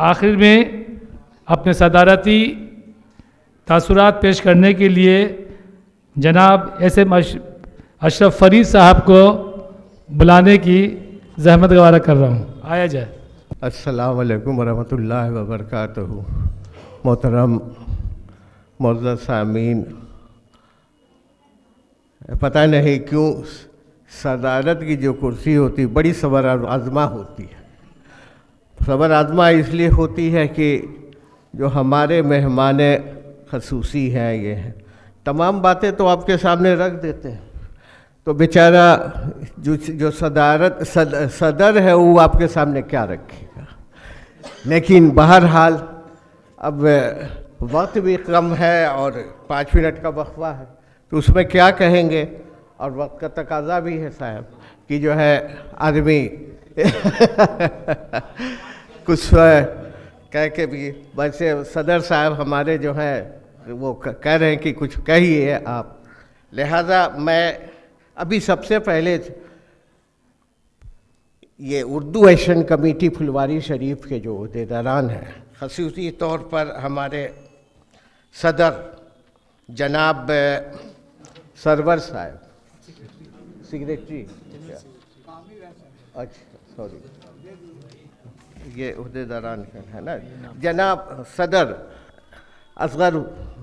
آخر میں اپنے صدارتی تاثرات پیش کرنے کے لیے جناب ایس ایم اشرف فرید صاحب کو بلانے کی زحمت گوارا کر رہا ہوں. آیا جائے. السلام علیکم ورحمۃ اللہ وبرکاتہ. محترم معزز سامعین، پتہ نہیں کیوں صدارت کی جو کرسی ہوتی بڑی صبر آزما ہوتی ہے. صبر آزما اس لیے ہوتی ہے کہ جو ہمارے مہمان خصوصی ہیں یہ ہیں، تمام باتیں تو آپ کے سامنے رکھ دیتے ہیں، تو بیچارہ جو صدر ہے وہ آپ کے سامنے کیا رکھے گا. لیکن بہرحال اب وقت بھی کم ہے اور 5 منٹ کا وقفہ ہے، تو اس میں کیا کہیں گے، اور وقت کا تقاضا بھی ہے صاحب کہ جو ہے آدمی کچھ کہہ کے بھی. ویسے صدر صاحب ہمارے جو ہیں وہ کہہ رہے ہیں کہ کچھ کہیے آپ، لہذا میں ابھی سب سے پہلے یہ اردو ایکشن کمیٹی پھلواری شریف کے جو عہدیداران ہیں، خصوصی طور پر ہمارے صدر جناب سرور صاحب، سیکریٹری، اچھا سوری، یہ عہدیداران ہے نا، جناب صدر اصغر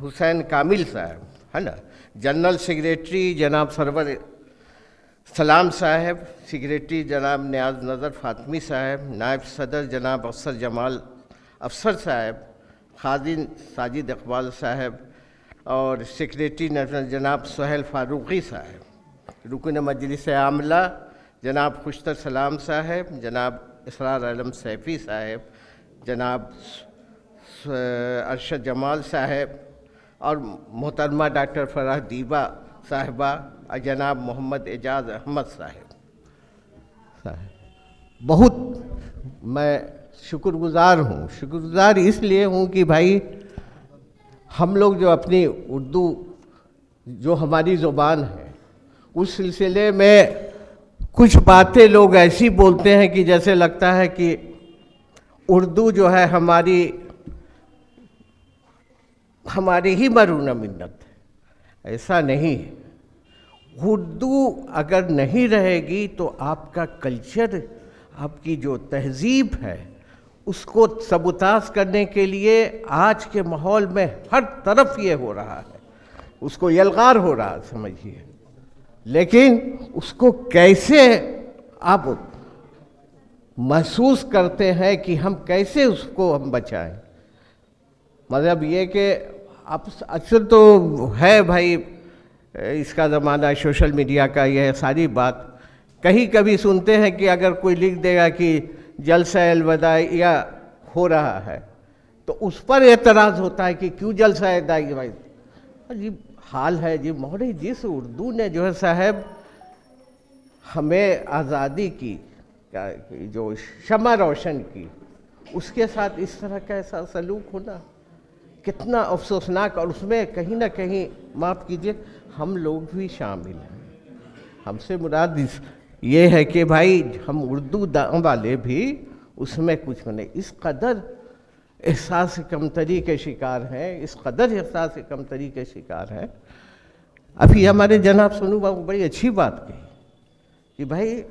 حسین کامل صاحب ہے نا، جنرل سیکریٹری جناب سرور سلام صاحب، سیکریٹری جناب نیاز نظر فاطمی صاحب، نائب صدر جناب افسر جمال افسر صاحب، خازن ساجد اقبال صاحب، اور سیکریٹری جناب سہیل فاروقی صاحب، رکن مجلس عاملہ جناب خوشتر سلام صاحب، جناب اسرار عالم سیفی صاحب، جناب ارشد جمال صاحب، اور محترمہ ڈاکٹر فرح دیبا صاحبہ، اور جناب محمد اعجاز احمد صاحب. بہت میں شکر گزار ہوں. شکر گزار اس لیے ہوں کہ بھائی ہم لوگ جو اپنی اردو جو ہماری زبان ہے اس سلسلے میں کچھ باتیں لوگ ایسی بولتے ہیں کہ جیسے لگتا ہے کہ اردو جو ہے ہماری ہی مرونہ منت ہے. ایسا نہیں ہے. اردو اگر نہیں رہے گی تو آپ کا کلچر، آپ کی جو تہذیب ہے، اس کو سبوتاژ کرنے کے لیے آج کے ماحول میں ہر طرف یہ ہو رہا ہے، اس کو یلغار ہو رہا سمجھیے. لیکن اس کو کیسے آپ محسوس کرتے ہیں کہ ہم کیسے اس کو ہم بچائیں. مطلب یہ کہ اب اکثر تو ہے بھائی اس کا زمانہ سوشل میڈیا کا، یہ ساری بات کہیں کبھی سنتے ہیں کہ اگر کوئی لکھ دے گا کہ جلسہ الوداعیہ ہو رہا ہے تو اس پر اعتراض ہوتا ہے کہ کیوں جلسہ الوداعیہ. عجیب حال ہے جی مہرے، جس اردو نے جو ہے صاحب ہمیں آزادی کی جو شمع روشن کی، اس کے ساتھ اس طرح کا ایسا سلوک ہونا کتنا افسوسناک. اور اس میں کہیں نہ کہیں معاف کیجئے ہم لوگ بھی شامل ہیں. ہم سے مراد یہ ہے کہ بھائی ہم اردو داں والے بھی اس میں کچھ نہیں، اس قدر احساس کمتری کے شکار ہیں، اس قدر احساس کمتری کے شکار ہیں. ابھی ہمارے جناب سونو بابو بڑی اچھی بات کہی کہ بھائی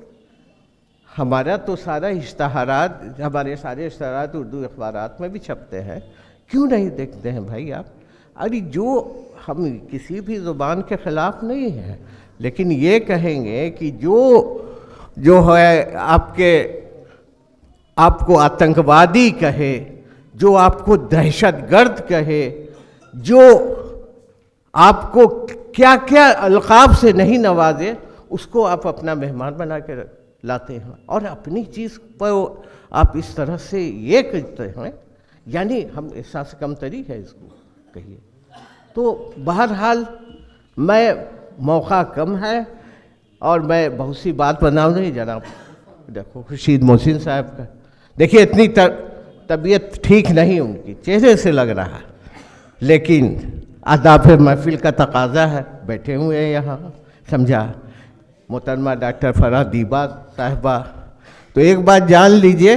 ہمارا تو سارا اشتہارات، ہمارے سارے اشتہارات اردو اخبارات میں بھی چھپتے ہیں، کیوں نہیں دیکھتے ہیں بھائی آپ. ارے جو ہم کسی بھی زبان کے خلاف نہیں ہیں، لیکن یہ کہیں گے کہ جو ہے آپ کو آتنکوادی کہے، جو آپ کو دہشت گرد کہے، جو آپ کو کیا کیا القاب سے نہیں نوازے، اس کو آپ اپنا مہمان بنا کے لاتے ہیں اور اپنی چیز پر آپ اس طرح سے یہ کہتے ہیں، یعنی ہم احساس کمتری ہے اس کو کہیے. تو بہرحال میں موقع کم ہے اور میں بہت سی بات بناؤں نہیں. جناب دیکھو خورشید محسن صاحب کا دیکھیے اتنی طبیعت ٹھیک نہیں ان کی، چہرے سے لگ رہا ہے، لیکن آداب محفل کا تقاضا ہے، بیٹھے ہوئے ہیں یہاں سمجھا. محترمہ ڈاکٹر فرح دیبا صاحبہ، تو ایک بات جان لیجئے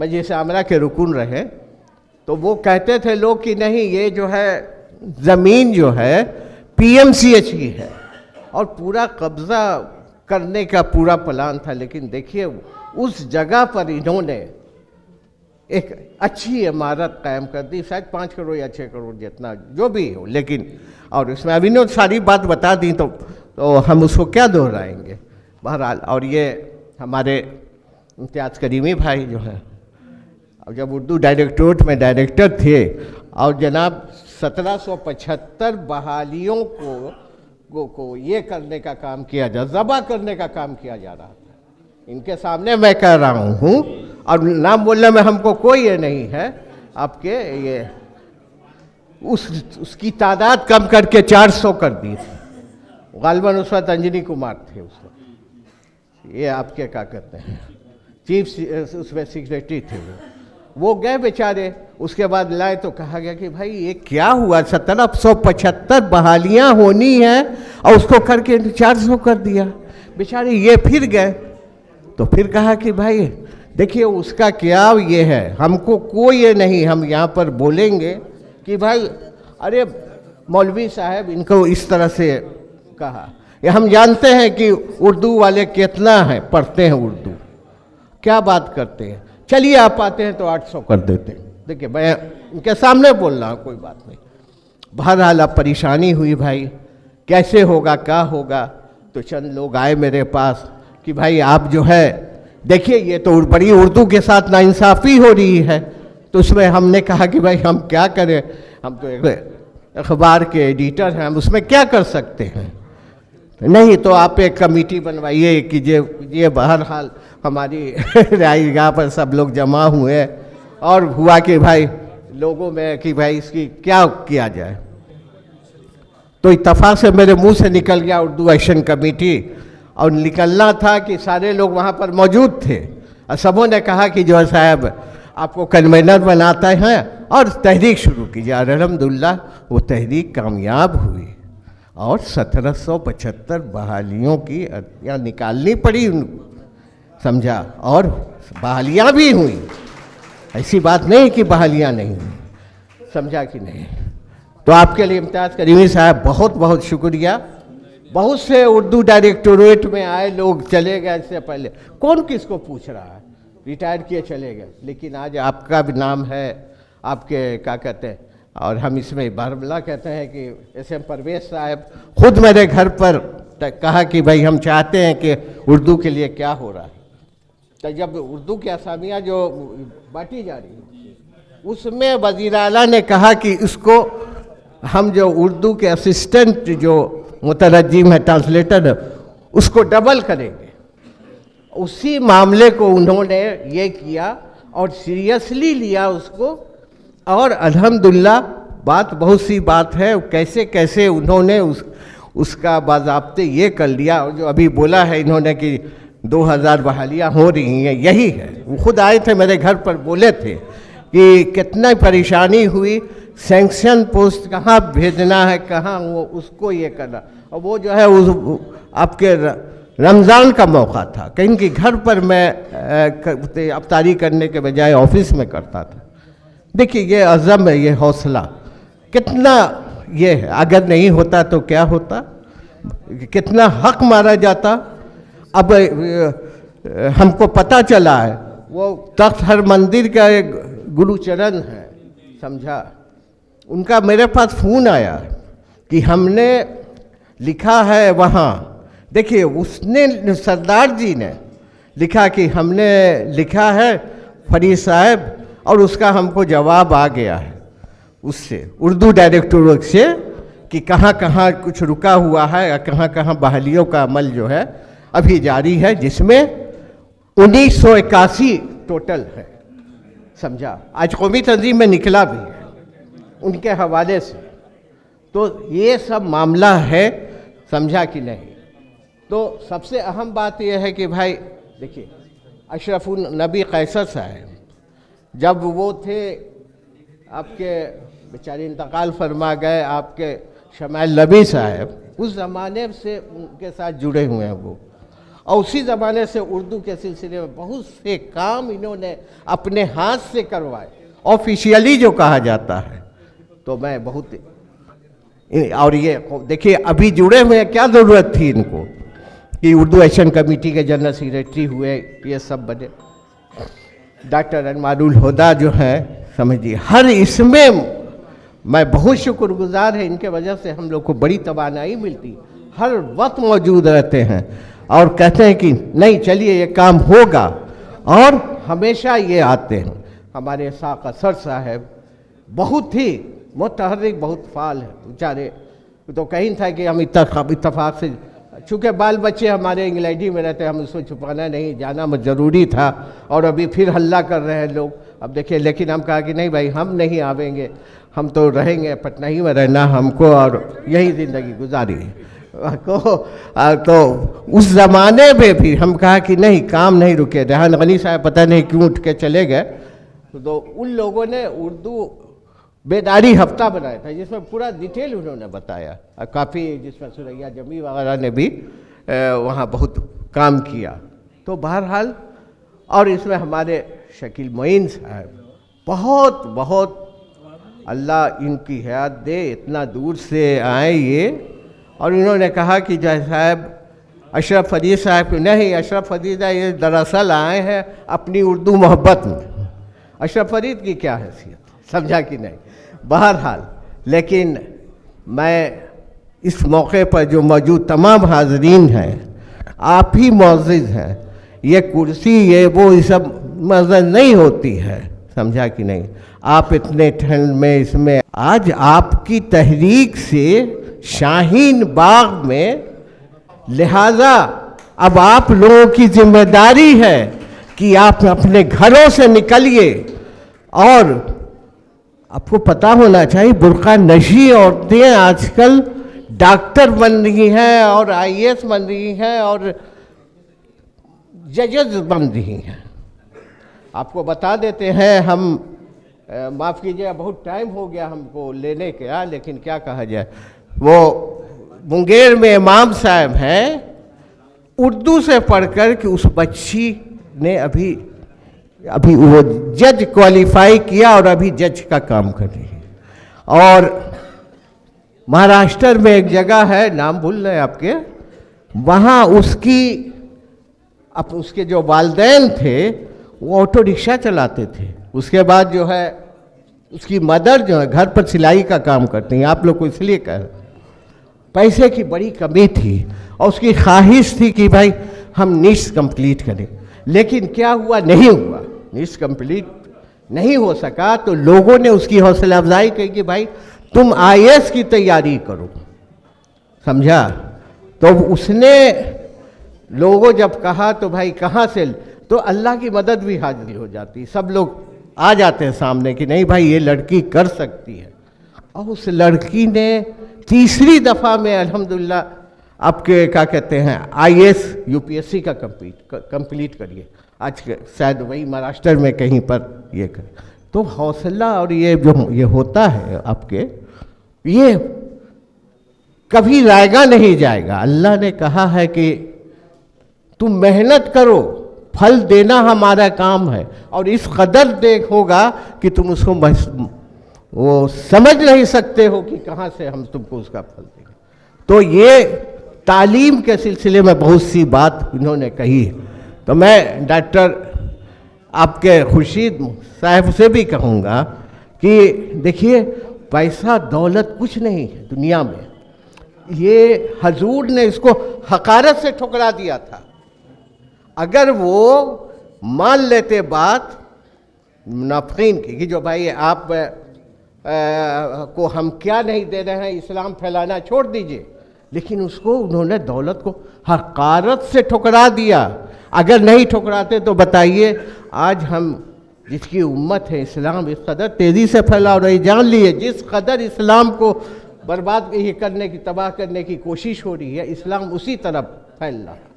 مجلس عاملہ کے رکن رہے، تو وہ کہتے تھے لوگ کہ نہیں یہ جو ہے زمین جو ہے پی ایم سی ایچ کی ہے، اور پورا قبضہ کرنے کا پورا پلان تھا. لیکن دیکھیے اس جگہ پر انہوں نے ایک اچھی عمارت قائم کر دی، شاید 5 کروڑ یا 6 کروڑ جتنا جو بھی ہو. لیکن اور اس میں ابھی نے ساری بات بتا دی تو ہم اس کو کیا دہرائیں گے. بہرحال اور یہ ہمارے امتیاز کریمی بھائی جو ہیں، اور جب اردو ڈائریکٹوریٹ میں ڈائریکٹر تھے، اور جناب 1775 بحالیوں کو یہ کرنے کا کام کیا ذبح کرنے کا کام کیا جا رہا تھا. ان کے سامنے میں کہہ رہا ہوں، اور نام بولنے میں ہم کو کوئی یہ نہیں ہے. آپ کے یہ اس کی تعداد کم کر کے 400 کر دی تھی. غالباً اس وقت انجنی کمار تھے اس وقت، یہ آپ کے کیا کہتے ہیں چیف اس میں سیکریٹری تھے. وہ گئے بیچارے، اس کے بعد لائے تو کہا گیا کہ بھائی یہ کیا ہوا، 1775 بحالیاں ہونی ہیں اور اس کو کر کے 400 کر دیا. بیچارے یہ پھر گئے تو پھر کہا کہ بھائی دیکھیے اس کا کیا یہ ہے، ہم کو کوئی یہ نہیں، ہم یہاں پر بولیں گے کہ بھائی ارے مولوی صاحب ان کو اس طرح سے کہا. یہ ہم جانتے ہیں کہ اردو والے کتنا ہیں، پڑھتے ہیں اردو، کیا بات کرتے ہیں. چلیے آپ آتے ہیں تو 800 کر دیتے ہیں. دیکھیے میں ان کے سامنے بول رہا ہوں، کوئی بات نہیں. بہرحال اب پریشانی ہوئی بھائی کیسے ہوگا کیا ہوگا. تو چند لوگ آئے میرے پاس کہ بھائی آپ جو ہے دیکھیے یہ تو بڑی اردو کے ساتھ ناانصافی ہو رہی ہے. تو اس میں ہم نے کہا کہ بھائی ہم کیا کریں، ہم تو اخبار کے ایڈیٹر ہیں، ہم اس میں کیا کر سکتے ہیں. نہیں تو آپ ایک کمیٹی بنوائیے کہ یہ بہرحال ہماری رہائش گاہ پر سب لوگ جمع ہوئے، اور ہوا کہ بھائی لوگوں میں کہ بھائی اس کی کیا کیا جائے. تو اتفاق سے میرے منہ سے نکل گیا اردو ایکشن کمیٹی، اور نکلنا تھا کہ سارے لوگ وہاں پر موجود تھے، اور سبوں نے کہا کہ جو صاحب آپ کو کنوینر بناتے ہیں اور تحریک شروع کیجیے. اور الحمدللہ وہ تحریک کامیاب ہوئی، اور 1775 بحالیوں کی عرضیاں نکالنی پڑی ان کو، سمجھا، اور بحالیاں بھی ہوئیں. ایسی بات نہیں کہ بحالیاں نہیں ہوئیں، سمجھا کہ نہیں. تو آپ کے لیے امتیاز کریمی صاحب بہت بہت شکریہ. بہت سے اردو ڈائریکٹوریٹ میں آئے لوگ چلے گئے، اس سے پہلے کون کس کو پوچھ رہا ہے، ریٹائر کیے چلے گئے. لیکن آج آپ کا بھی نام ہے، آپ کے کیا کہتے ہیں، اور ہم اس میں بارملہ کہتے ہیں کہ ایس ایم پرویز صاحب خود میرے گھر پر کہا کہ بھائی ہم چاہتے ہیں کہ اردو کے لیے کیا ہو رہا ہے. تو جب اردو کی اسامیاں جو بانٹی جا رہی ہیں اس میں وزیر اعلیٰ نے کہا کہ اس کو ہم جو اردو کے اسسٹنٹ جو مترجم ہے، ٹرانسلیٹر ہے، اس کو ڈبل کریں گے. اسی معاملے کو انہوں نے یہ کیا اور سیریسلی لیا اس کو، اور الحمدللہ بات بہت سی بات ہے کیسے کیسے انہوں نے اس کا باضابطے یہ کر لیا. اور جو ابھی بولا ہے انہوں نے کہ 2000 بحالیاں ہو رہی ہیں، یہی ہے. وہ خود آئے تھے میرے گھر پر، بولے تھے کہ کتنا پریشانی ہوئی، سینکشن پوسٹ کہاں بھیجنا ہے، کہاں وہ اس کو یہ کرنا. اور وہ جو ہے آپ کے رمضان کا موقع تھا، کہیں کہ گھر پر میں افطاری کرنے کے بجائے آفس میں کرتا تھا. دیکھیے یہ عزم ہے، یہ حوصلہ کتنا یہ ہے. اگر نہیں ہوتا تو کیا ہوتا، کتنا حق مارا جاتا. اب ہم کو پتہ چلا ہے وہ تخت ہر مندر کا ایک گرو چرن ہے، سمجھا، ان کا میرے پاس فون آیا کہ ہم نے لکھا ہے وہاں. دیکھیے اس نے سردار جی نے لکھا کہ ہم نے لکھا ہے فرید صاحب، اور اس کا ہم کو جواب آ گیا ہے اس سے اردو ڈائریکٹوریٹ سے کہ کہاں کہاں کچھ رکا ہوا ہے، کہاں کہاں بحالیوں کا عمل جو ہے ابھی جاری ہے، جس میں 1981 ٹوٹل ہے، سمجھا. آج قومی تنظیم میں نکلا بھی ہے ان کے حوالے سے. تو یہ سب معاملہ ہے، سمجھا کہ نہیں. تو سب سے اہم بات یہ ہے کہ بھائی دیکھیے اشرف النبی قیصر صاحب جب وہ تھے، آپ کے بیچارے انتقال فرما گئے، آپ کے شمائل نبی صاحب اس زمانے سے ان کے ساتھ جڑے ہوئے ہیں وہ. اور اسی زمانے سے اردو کے سلسلے میں بہت سے کام انہوں نے اپنے ہاتھ سے کروائے، آفیشیلی جو کہا جاتا ہے۔ تو میں بہت، اور یہ دیکھیے ابھی جڑے ہوئے ہیں، کیا ضرورت تھی ان کو کہ اردو ایکشن کمیٹی کے جنرل سیکریٹری ہوئے، یہ سب بنے۔ ڈاکٹر انوار الہدیٰ جو ہیں، سمجھیے ہر اس میں میں بہت شکر گزار ہے، ان کے وجہ سے ہم لوگ کو بڑی توانائی ملتی، ہر وقت موجود رہتے ہیں اور کہتے ہیں کہ نہیں چلیے یہ کام ہوگا، اور ہمیشہ یہ آتے ہیں۔ ہمارے اسحاق اثر صاحب بہت ہی متحرک، بہت فعال ہیں بیچارے، تو کہیں تھا کہ ہم اتفاق سے، چونکہ بال بچے ہمارے انگلینڈی میں رہتے ہیں، ہم اس کو چھپانا نہیں، جانا جضروری تھا، اور ابھی پھر ہلہ کر رہے ہیں لوگ۔ اب دیکھیں، لیکن ہم کہا کہ نہیں بھائی ہم نہیں آویں گے، ہم تو رہیں گے پٹنہ ہی میں رہنا ہم کو، اور یہی زندگی گزاری تو اس زمانے میں بھی ہم کہا کہ نہیں، کام نہیں رکے۔ ریحان غنی صاحب پتہ نہیں کیوں اٹھ کے چلے گئے، تو ان لوگوں نے اردو بیداری ہفتہ بنایا تھا، جس میں پورا ڈیٹیل انہوں نے بتایا، کافی، جس میں سریا جمی وغیرہ نے بھی وہاں بہت کام کیا۔ تو بہرحال، اور اس میں ہمارے شکیل معین صاحب بہت بہت اللہ ان کی حیات دے، اتنا دور سے آئے یہ، اور انہوں نے کہا کہ جائے صاحب اشرف فرید صاحب، نہیں اشرف فرید یہ دراصل آئے ہیں اپنی اردو محبت میں۔ اشرف فرید کی کیا حیثیت، سمجھا کہ نہیں؟ بہرحال، لیکن میں اس موقع پر جو موجود تمام حاضرین ہیں، آپ ہی معزز ہیں، یہ کرسی یہ وہ یہ سب مزہ نہیں ہوتی ہے، سمجھا کہ نہیں؟ آپ اتنے ٹھنڈ میں اس میں، آج آپ کی تحریک سے شاہین باغ میں، لہذا اب آپ لوگوں کی ذمہ داری ہے کہ آپ اپنے گھروں سے نکلیے، اور آپ کو پتہ ہونا چاہیے برقع نشی عورتیں آج کل ڈاکٹر بن رہی ہیں، اور IAS بن رہی ہیں، اور ججز بن رہی ہیں۔ آپ کو بتا دیتے ہیں، ہم معاف کیجیے بہت ٹائم ہو گیا ہم کو لینے کا، لیکن کیا کہا جائے، وہ منگیر میں امام صاحب ہیں، اردو سے پڑھ کر کہ اس بچی نے ابھی وہ جج کوالیفائی کیا، اور ابھی جج کا کام کر رہی ہے۔ اور مہاراشٹر میں ایک جگہ ہے، نام بھول رہے آپ کے، وہاں اس کے جو والدین تھے وہ آٹو رکشہ چلاتے تھے، اس کے بعد جو ہے اس کی مدر جو ہے گھر پر سلائی کا کام کرتی ہیں۔ آپ لوگ کو اس لیے کہہ رہے ہیں، پیسے کی بڑی کمی تھی، اور اس کی خواہش تھی کہ بھائی ہم نیٹس کمپلیٹ کریں، لیکن کیا ہوا، نہیں ہوا، نیٹس کمپلیٹ نہیں ہو سکا، تو لوگوں نے اس کی حوصلہ افزائی کی کہ بھائی تم IAS کی تیاری کرو، سمجھا؟ تو اس نے لوگوں جب کہا تو بھائی کہاں سے، تو اللہ کی مدد بھی حاضر ہو جاتی، سب لوگ آ جاتے ہیں سامنے کہ نہیں بھائی یہ لڑکی کر سکتی ہے، اور اس لڑکی نے تیسری دفعہ میں الحمدللہ آپ کے کیا کہتے ہیں IAS UPSC کا کمپلیٹ کریے، آج شاید وہی مہاراشٹر میں کہیں پر یہ کرے۔ تو حوصلہ اور یہ جو یہ ہوتا ہے آپ کے، یہ کبھی رائے گا نہیں جائے گا۔ اللہ نے کہا ہے کہ تم محنت کرو، پھل دینا ہمارا کام ہے، اور اس قدر دیکھو گا کہ تم اس کو وہ سمجھ نہیں سکتے ہو کہ کہاں سے ہم تم کو اس کا پھل دیں گے۔ تو یہ تعلیم کے سلسلے میں بہت سی بات انہوں نے کہی ہے، تو میں ڈاکٹر آپ کے خورشید صاحب سے بھی کہوں گا کہ دیکھیے پیسہ دولت کچھ نہیں ہے دنیا میں، یہ حضور نے اس کو حقارت سے ٹھکرا دیا تھا۔ اگر وہ مان لیتے بات منافقین کی کہ جو بھائی آپ کو ہم کیا نہیں دے رہے ہیں، اسلام پھیلانا چھوڑ دیجئے، لیکن اس کو انہوں نے دولت کو حقارت سے ٹھکرا دیا۔ اگر نہیں ٹھکراتے تو بتائیے آج ہم جس کی امت ہے، اسلام اس قدر تیزی سے پھیلا رہی، جان لیے جس قدر اسلام کو برباد کرنے کی، تباہ کرنے کی کوشش ہو رہی ہے، اسلام اسی طرف پھیل رہا ہے۔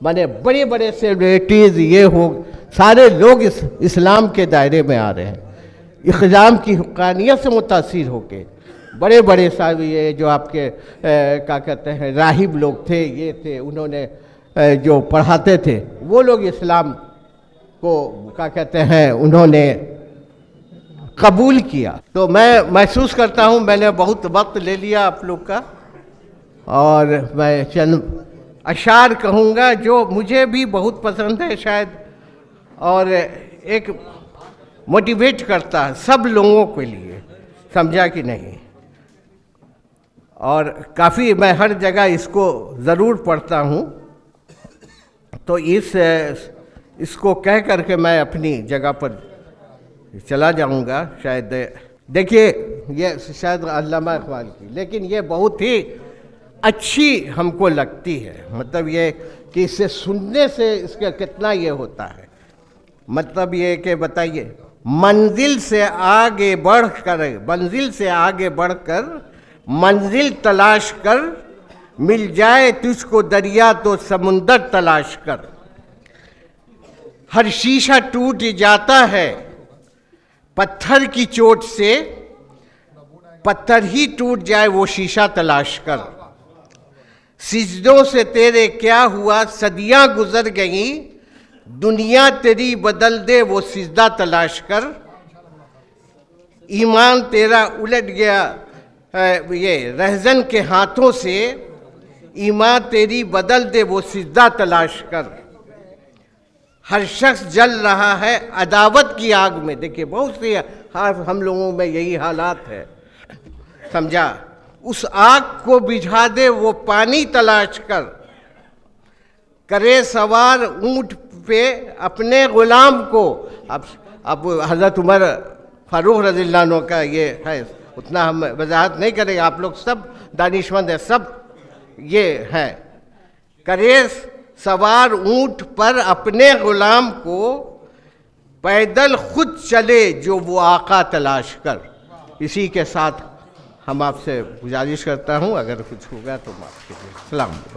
مانے بڑے بڑے سیلیبریٹیز یہ ہو، سارے لوگ اسلام کے دائرے میں آ رہے ہیں، اسلام کی حقانیت سے متاثر ہو کے۔ بڑے بڑے صاحب یہ جو آپ کے کیا کہتے ہیں راہب لوگ تھے، یہ تھے، انہوں نے جو پڑھاتے تھے وہ لوگ اسلام کو کیا کہتے ہیں انہوں نے قبول کیا. تو میں محسوس کرتا ہوں میں نے بہت وقت لے لیا آپ لوگ کا، اور میں چند اشعار کہوں گا جو مجھے بھی بہت پسند ہے شاید، اور ایک موٹیویٹ کرتا ہے سب لوگوں کے لیے، سمجھا کہ نہیں. اور کافی میں ہر جگہ اس کو ضرور پڑھتا ہوں. تو اس کو کہہ کر کے میں اپنی جگہ پر چلا جاؤں گا. شاید دیکھیے یہ شاید علامہ اقبال کی، لیکن یہ بہت ہی اچھی ہم کو لگتی ہے. مطلب یہ کہ اسے سننے سے اس کا کتنا یہ ہوتا ہے. مطلب یہ کہ بتائیے، منزل سے آگے بڑھ کر منزل تلاش کر، مل جائے تجھ کو دریا تو سمندر تلاش کر. ہر شیشہ ٹوٹ جاتا ہے پتھر کی چوٹ سے، پتھر ہی ٹوٹ جائے وہ شیشہ تلاش کر. سجدوں سے تیرے کیا ہوا صدیاں گزر گئیں، دنیا تیری بدل دے وہ سجدہ تلاش کر. ایمان تیرا الٹ گیا یہ رہزن کے ہاتھوں سے، ایمان تیری بدل دے وہ سجدہ تلاش کر. ہر شخص جل رہا ہے عداوت کی آگ میں. دیکھیے بہت سی ہم لوگوں میں یہی حالات ہے، سمجھا. اس آگ کو بجھا دے وہ پانی تلاش کر. کرے سوار اونٹ پہ اپنے غلام کو. اب حضرت عمر فاروق رضی اللہ عنہ کا یہ ہے، اتنا ہم وضاحت نہیں کریں گے، آپ لوگ سب دانشمند ہیں، سب یہ ہے. کرے سوار اونٹ پر اپنے غلام کو، پیدل خود چلے جو وہ آقا تلاش کر. اسی کے ساتھ ہم آپ سے گزارش کرتا ہوں، اگر کچھ ہوگا تو معاف کیجیے. السلام علیکم.